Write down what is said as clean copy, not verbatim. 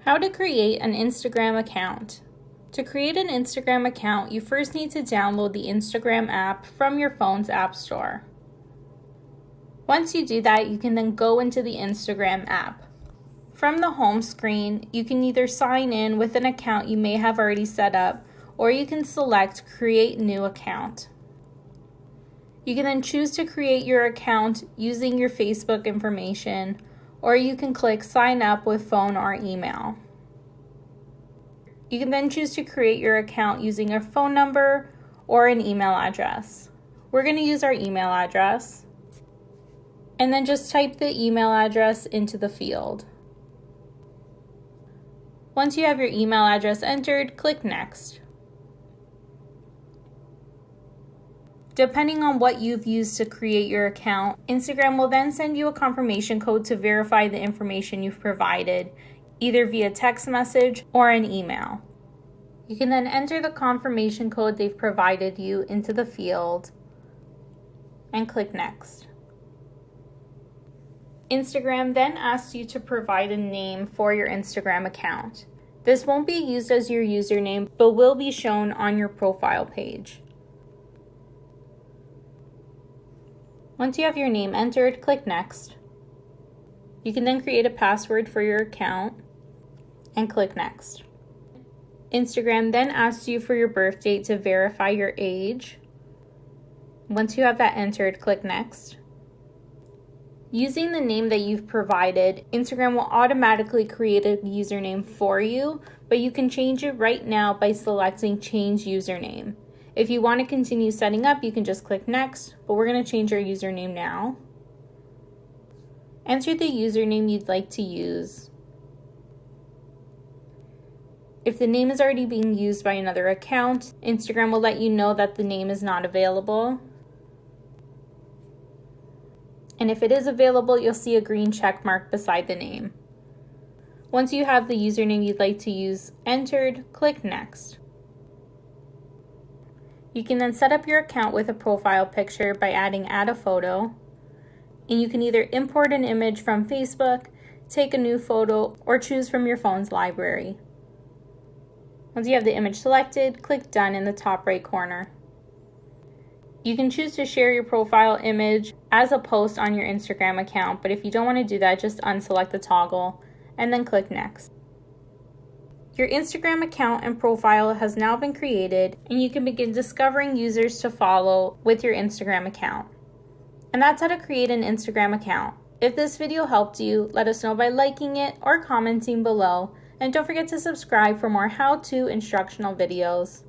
How to create an Instagram account. To create an Instagram account, you first need to download the Instagram app from your phone's app store. Once you do that, you can then go into the Instagram app. From the home screen, you can either sign in with an account you may have already set up, or you can select Create New Account. You can then choose to create your account using your Facebook information, or you can click Sign Up with phone or email. You can then choose to create your account using a phone number or an email address. We're going to use our email address, and then just type the email address into the field. Once you have your email address entered, click Next. Depending on what you've used to create your account, Instagram will then send you a confirmation code to verify the information you've provided, either via text message or an email. You can then enter the confirmation code they've provided you into the field and click Next. Instagram then asks you to provide a name for your Instagram account. This won't be used as your username, but will be shown on your profile page. Once you have your name entered, click Next. You can then create a password for your account and click Next. Instagram then asks you for your birth date to verify your age. Once you have that entered, click Next. Using the name that you've provided, Instagram will automatically create a username for you, but you can change it right now by selecting Change Username. If you want to continue setting up, you can just click Next, but we're going to change our username now. Enter the username you'd like to use. If the name is already being used by another account, Instagram will let you know that the name is not available. And if it is available, you'll see a green check mark beside the name. Once you have the username you'd like to use entered, click Next. You can then set up your account with a profile picture by adding Add a Photo. And you can either import an image from Facebook, take a new photo, or choose from your phone's library. Once you have the image selected, click Done in the top right corner. You can choose to share your profile image as a post on your Instagram account, but if you don't want to do that, just unselect the toggle and then click Next. Your Instagram account and profile has now been created, and you can begin discovering users to follow with your Instagram account. And that's how to create an Instagram account. If this video helped you, let us know by liking it or commenting below, and don't forget to subscribe for more how-to instructional videos.